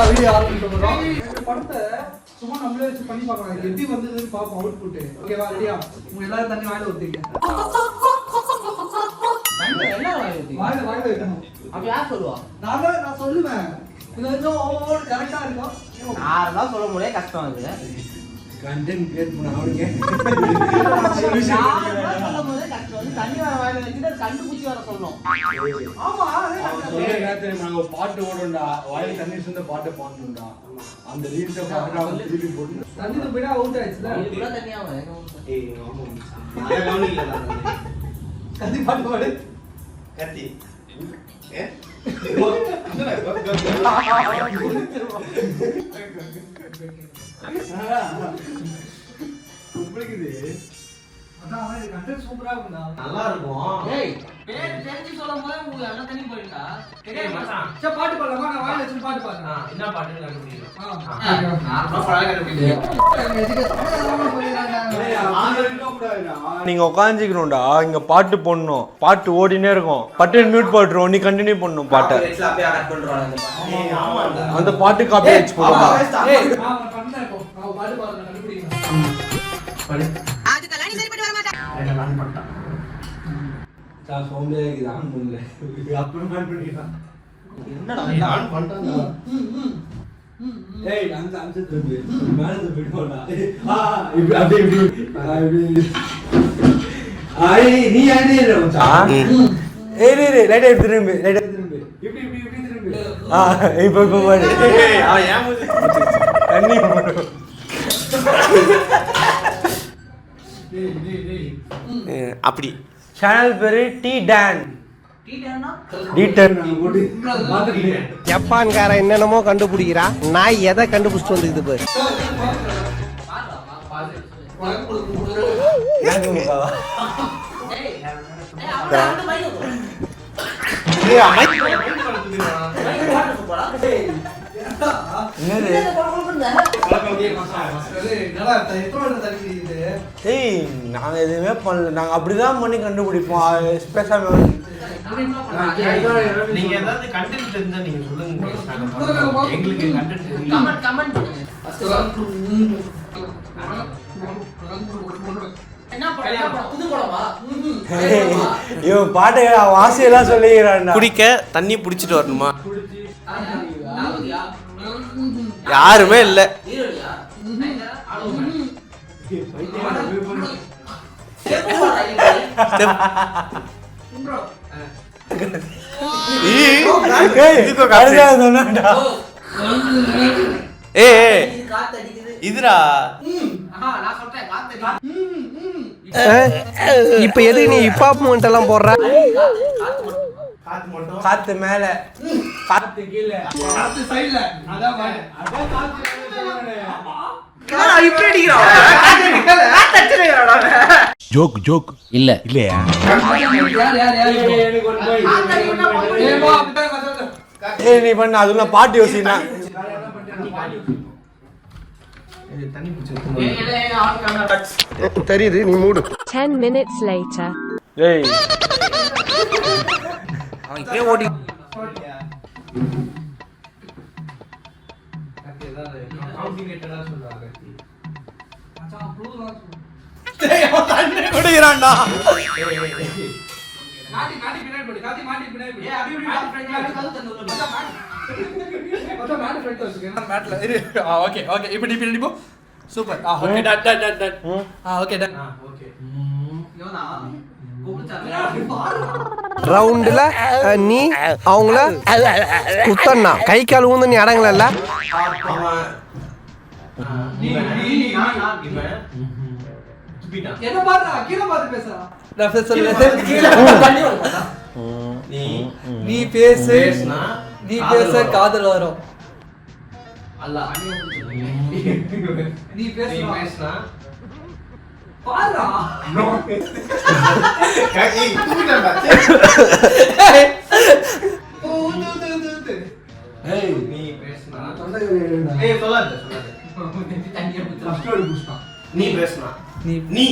Video ஆரம்பிக்கிறோம். இந்த படத்தை சும்மா நம்மளே வச்சு பண்ணி பார்க்கலாம். எப்படி வந்ததுன்னு பார்ப்போம் அவுட்புட். ஓகேவா? ரெடியா? உங்க எல்லாரும் தண்ணி வாயில ஊத்திங்க. வாயில வைக்கணும். அப்ப யார் சொல்லுவா? நான் சொல்லுவேன். இது வந்து ஓவர் கரெக்டா இருக்கும். நான் சொல்ல முடியாது, கஷ்டம் அது. கண்டென்ட் கிரியேட் பண்ண அவனுக்கு சொல்லும்போது கஷ்டம். தண்ணி வர வாயில வச்சுட்டு கண்டுபிடிச்சி வர சொல்லணும். ஆமா நாங்க பாட்டு ஓடுண்டா, வாயில தண்ணி சேர்ந்த பாட்டு பாடணும்டா. அந்த ரீல்ஸ பாத்துட்டு அவன் திருப்பி போட்டு தண்ணி போயிடா அவுட் ஆயிடுச்சுல. இதுல தண்ணியா வரும். ஏய் ஆமா நான் கவனிக்கல. கத்தி பாட்டு பாடு. கத்தி அதான் இது கண்டென்ட் சூப்பரா இருக்குடா. நல்லா இருக்கும். ஏய் பேர் தெரிஞ்சு சொல்லும்போது உங்களுக்கு எல்லாம் தண்ணி போயிட்டா. டேய் மச்சான் சே பாட்டு பாடலாமா? நான் வாயில வச்சு பாட்டு பாடுறேன். என்ன பாட்டுன்னு கண்டுபிடிக்கலாம். நார்மலா பழக நீங்க உட்காந்துக்கணும்டா, இங்க பாட்டு போடணும், பாட்டு ஓடினே இருக்கும், பட்டு மியூட் போட்டுரும், நீ கண்டினியூ பண்ணணும் பாட்டை. அந்த பாட்டு காப்பி வச்சு போடுவா. ஏய் நான் பண்ணேன் இப்போ. நான் பாட்டு பாடுறேன் கண்டுபிடிங்க. பாடு. அதுக்கெல்லாம் நீ சரிப்பட்டு வர மாட்டே. நான் பண்ணிட்டேன். சார் சோம்பேறியா இருக்குது ஆன் பண்ணல. அப்புறம் ஆன் பண்ணிட்டான். என்னடா ஆன் பண்ணிட்டான். ஏய் அந்த அந்த திரும்பி மேல போய்டோடா. இப்படி அப்படியே இப்படி ஐ நீ ஆனேடா மச்சான். ஏய் ரைட் திரும்பி இப்படி திரும்பி. இப்போ பாரு. அவன் ஏன் மூஞ்சி தண்ணி போடு. அப்படி சேனல் பேரு டி டான். ஜப்பான்காரன் என்னென்னமோ கண்டுபிடிக்கிறான், நான் எதை கண்டுபிடிச்சிட்டு வந்துக்குது பாரு. ஏய் நாங்க எதுவுமே பண்ணல, நாங்க அப்படிதான் பண்ணி கண்டுபிடிப்போம். ஸ்பெஷல் நீங்க ஏதாவது கண்டென்ட் தெரிஞ்சா நீங்க சொல்லுங்க. எங்களுக்கு கண்டென்ட் கமெண்ட் பண்ணுங்க. என்ன படம்? புது படமா? இவன் பாட்டை வாசியெல்லாம் சொல்லிக்கிறான்டா. குடிக்க தண்ணி புடிச்சிட்டு வரணுமா? யாருமே இல்ல. இதுரா இப்ப எது நீ ஹிப்ஹாப் மூமெண்ட் எல்லாம் போடுற? காத்து மேல, காத்து கீழே, காத்து சைடுல. அதான் பாடு. அதான் காத்து ஜோக் ஜோக் இல்ல இல்லையா? ஏய் நீ பண்ண அதுல பாட்டு யோசினா. தெரியுது, நீ மூடு. 10 minutes later. ஏய் அவன் இப்படியே ஓடி குடிக்கிறான்டா. காட்டி பின்னாடி போடு. காட்டி மாட்டி பின்னாடி போடு. ஏய் அப்படியே மாட்டி ஃப்ரெண்ட் கழுத்து தந்து மச்சான் மாட்டி ஃப்ரெண்ட் வச்சுக்க. மேட்ல இரு. ஓகே ஓகே இப்படி இப்படி போ. Super. Okay done. Okay done. Okay. யோனா ரவுண்டுல நீ அவங்கள குத்தண்ணா கை கால் ஊந்து நீ அடங்கல. என்ன பாடுறா? கீழே பார்த்து பேசுறா. நீ பேசு, நீ பேச காதல் வரும். அல்லாஹ் நீ பேசுனா பாருடா. ஏய் நீ பேசுனா ஏய் சொல்லாத தண்ணிய புடிச்சு நீ பேசுனா நீ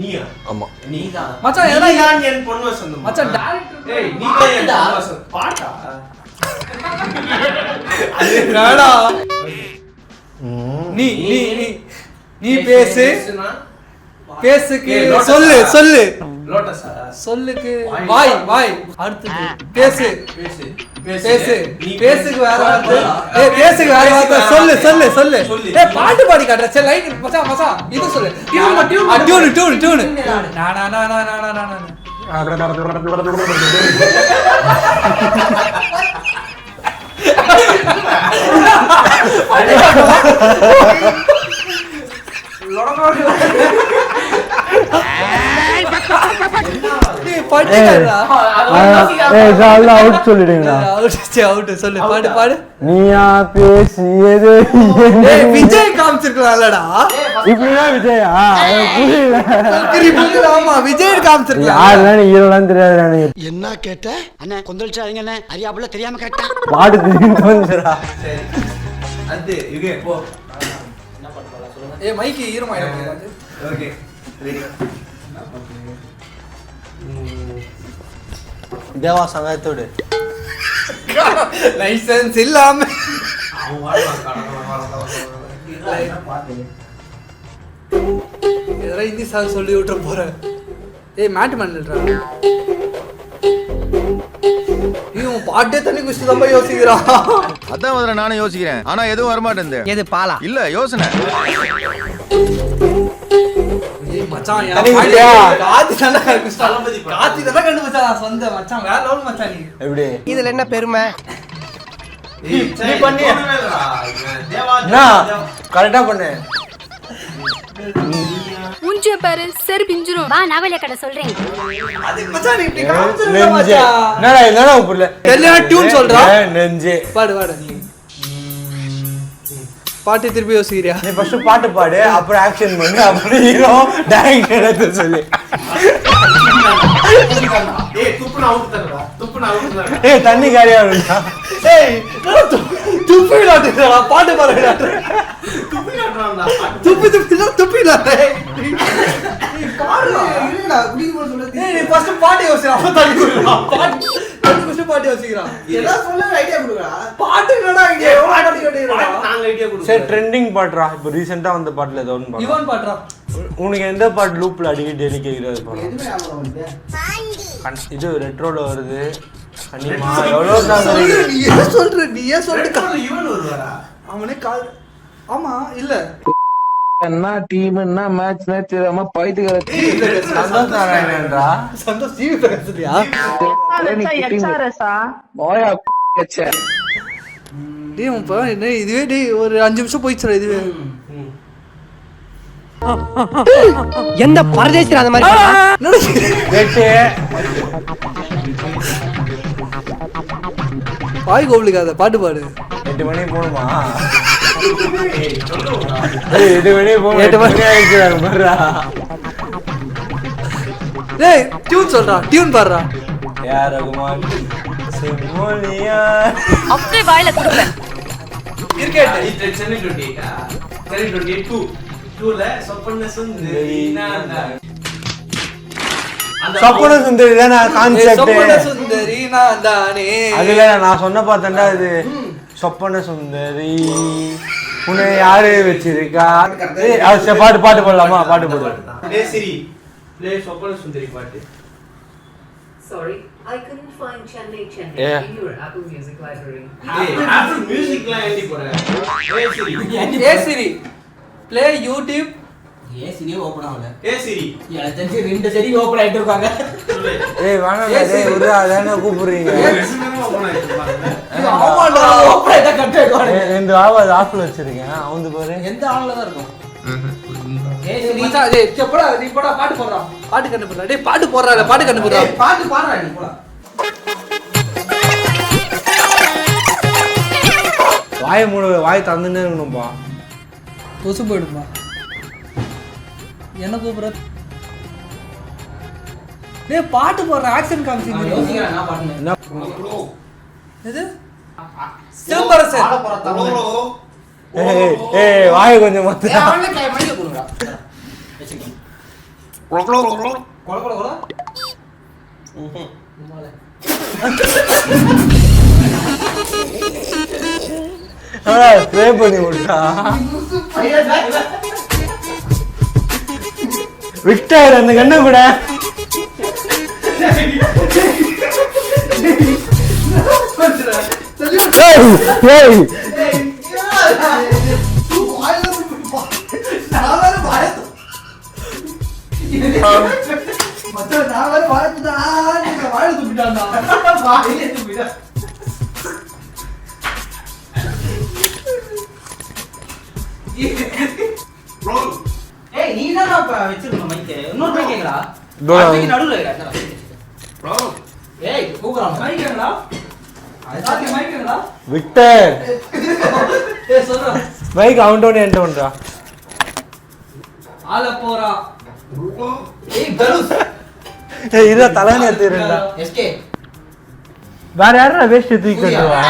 நீயா? ஆமா நீதான் மச்சான் நீ எல்லாம் தான் என் பொன் வசந்தம். மச்சான் டைரக்டர் ஏய் நீ தான் என் பொன் வசந்தம். பாட்டா என்னடா நீ நீ நீ நீ பேசு பேசுக்கு சொல்லு சொல்லு சொல்லுக்கு வாய் வாய் அடுத்து பேசு பேசு பேசுக்கு வேற வார்த்தை பேசுக்கு வேற வார்த்தை சொல்லு சொல்லு சொல்லு பாட்டு பாடி காட்டுற சரி லைட் மச்சான் மச்சான் இது சொல்லு டியூன் டியூன் டியூன் நீயா பேசியது விஜய் காமிச்சிருக்கலாம்லடா இப்படிதான் விஜயா ஆமா விஜய் காமிச்சிருக்கலாம் யாருன்னு ஹீரோலாம் தெரியாது என்ன கேட்ட அண்ணா கொந்தளிச்சாதீங்க அண்ணா அறியாப்புல தெரியாம கேட்டேன் பாடு தெரிஞ்சு வந்துடா அது இது போ மைக்கு ஈரமாயிடும் ஓகே ரெடி தேவா சங்கத்தோடு லைசன்ஸ் இல்லாம எதனா ஹிந்தி சாங் சொல்லி விட்டுற போறேன் மேட்டு மண்ணில்றா இவன் பாட்டே தண்ணி குடிச்சு தான் போய் யோசிக்கிறான் அதான் முதல்ல நானும் யோசிக்கிறேன் ஆனா எதுவும் வரமாட்டேன் எது பாலா இல்ல யோசனை மச்சான் தண்ணி குடிச்சியா? காத்தி தானே கண்டுபிடிச்சா சொந்த மச்சான் வேற லெவல் மச்சான் நீ எப்படி இதுல என்ன பெருமை நீ பண்ணி கரெக்டா பண்ணு மூஞ்சிய பாரு சரி பிஞ்சிரும் வா நவல கடை சொல்றேன் மச்சான் நீ இப்படி காமிச்சிருக்க நெஞ்சே மச்சான் என்னடா என்னடா புரியல தெரியல டியூன் சொல்றா நெஞ்சே பாடு பாடு பாட்டு திருப்பி யோசிக்கிறியா நீ ஃபர்ஸ்ட் பாட்டு பாடு அப்புறம் ஆக்ஷன் பண்ணு அப்புறம் ஹீரோ டைரக்டர் எடுத்து சொல்லு ஏய் தண்ணி காரியா இருந்தா ஏய் துப்பி நாட்டுடா பாட்டு பாடுடா துப்பி பாடுடா இல்லடா குடி போற சொல்றது ஏய் நீ ஃபர்ஸ்ட் பாட்டு யோசிடா அப்ப தண்ணி குடிடா பாட்டு ஃபர்ஸ்ட் பாட்டு யோசிக்கறா எல்லாம் சொல்ல ஐடியா குடுடா பாட்டு என்னடா ஐடியா பாட்டு கேட்டீங்கடா நாங்க ஐடியா குடு சரி ட்ரெண்டிங் பாட்டுடா இப்போ ரீசன்ட்டா வந்த பாட்டுல ஏதோ ஒன்னு பாடு இவன் பாடுறா உனக்கு எந்த பாட்டு லூப்ல அடிக்கடி டெய்லி கேக்குறது பாடு எதுமே ஞாபகம் வந்து இது ரெட்ரோல வருது கனிமா எவ்வளவு தான் நீ ஏன் சொல்ற இவன் வருவாரா அவனே கால் ஆமா இல்ல என்ன டீம் என்ன மேட்ச் தெரியாம பைத்துக்கிற சந்தோஷ் நாராயணன்டா சந்தோஷ் ஜீவி பேசுறியா போயா டேய் உன் பா என்ன இதுவே டேய் ஒரு 5 நிமிஷம் போயிடுச்சுடா இதுவே எந்த பரதேசில அந்த மாதிரி வெட்டு பாய் கோவிலுக்காத பாட்டு பாடு 8 மணி போணுமா ஏய் 8 மணி போ 8 மணி ஆயிடுச்சு பாருடா டேய் டியூன் சொல்றா டியூன் பாடுறா யா ரகுமான் சிமோலியா அப்படியே வாயில குடுப்பேன் கிரிக்கெட் இது சென்னை 28 2ல சொப்பன சுந்தரி சொப்பன சுந்தரி தான் கான்செப்ட் சொப்பன சுந்தரி நான் தானே அதுல நான் சொன்ன பார்த்தேன்டா இது சொப்பன சுந்தரி உன்னை யாரு வச்சிருக்கா அது பாட்டு பாடலாமா பாட்டு பாடு ப்ளே சிரி ப்ளே சொப்பன சுந்தரி பாட்டு Sorry, I couldn't find Chennai Yeah. in your Apple Music library. Apple மியூசிக்லாம் ஏண்டி போற play Siri hey Siri play YouTube hey Siri open ஆகல ஏ சிரி எனக்கு தெரிஞ்சு 2 சரி ஓபன் ஆயிட்டு இருக்காங்க ஏய் வேணாம் டேய் விடுடா அதானே கூப்பிடுறீங்க ஆமாடா ஓபன் ஆயிட்டா கட் ஆயிடுவாங்க இந்த ஆவாது ஆஃப்ல வச்சிருக்கேன் அவந்து பாரு எந்த ஆள்ல தான் இருக்கும் ஏ சிரி மச்சான் டேய் செப்படா நீ போடா பாட்டு போடுறா பாட்டு கண்டுபிடுறா டேய் பாட்டு போடுறா பாட்டு கண்டுபிடுறா பாட்டு பாடுறா நீ போடா வாயை மூடு வாய் தந்துன்னே இருக்கணும்பா கொசு போயிடுமா என்ன கூப்பிடுற டேய் பாட்டு போடுற ஆக்சன் காமிச்சிங்க யோசிக்கிறேன் நான் பாட்டுன்னு எது சிலம்பரசன் பாட போற தமிழ் ஏய் ஏய் வாயை கொஞ்சம் மத்த அவனே கை மைக்க கொடுங்கடா வெச்சுக்கோ கொல கொல கொல ப்ளே பண்ணி விட்டா விக்டர் அந்த கண்ணை கூட ஏய் நீ தான் வச்சிருக்க மைக் இன்னொரு மைக் கேக்குறா நடுவுல ஏய் கூக்குறான் மைக் கேக்குறா அது மைக் கேக்குறா விக்டர் ஏய் சொல்றா மைக் அவன்டோனே என்டோன்டா ஆள போறா ஏய் தனுஷ் ஏய் இத தலனே ஏத்துறடா எஸ்கே வேற யாரா வேஸ்ட் தூக்கி கட்டுவா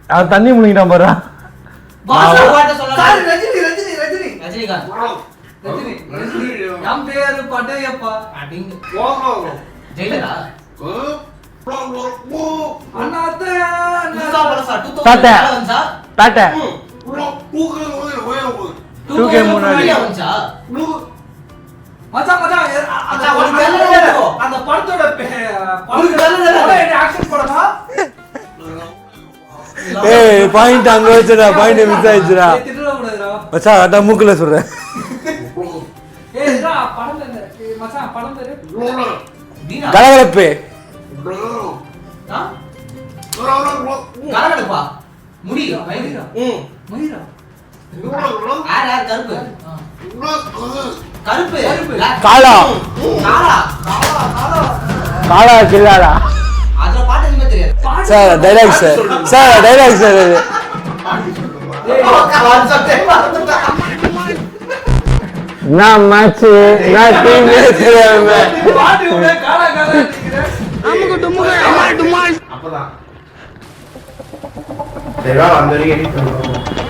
அவன் தண்ணி முழுங்கிட்டான் பாரு பாஸ் பாட்ட சொல்லலாம் சார் ரஜினி ரஜினி ரஜினி ரஜினிகாந்த் ரஜினி ரஜினி நம் பேரு படையப்பா அடிங்க ஜெயிலரா அண்ணாத்தே புதுசா பழசா தாத்தா. 2000 வந்தா டாட்டா 2K 2K முன்னாடி. வந்தா மச்சான் மச்சான் மச்சான், உனக்கு தெரியல. அந்த படத்தோட உனக்கு தெரியல. ஆக்சன் படமா ஏய் பாயிண்ட் அங்க வச்சுடா பாயிண்ட் மிஸ் ஆயிடுச்சுடா திட்டுற கூடாதுடா மச்சான் அட மூக்குல சொல்றேன் ஏய் இதா படம் இல்ல மச்சான் படம் பேரு தீனா கலகலப்பே ஆ கரகடப்பா முடி மயிரா மயிரா யார் கருப்பு கருப்பு காளா காளா காளா கில்லாடா அதுல பாட்டு எதுவுமே தெரியாது sir dialogue sir dialogue sir இது நான் மேட்ச் நான் டீம் தெரியாம பாட்டு உடனே காலா காலா நிக்கிற அப்பதான் சரி வா அந்த வரைக்கும் எடிட் பண்ணுவோம்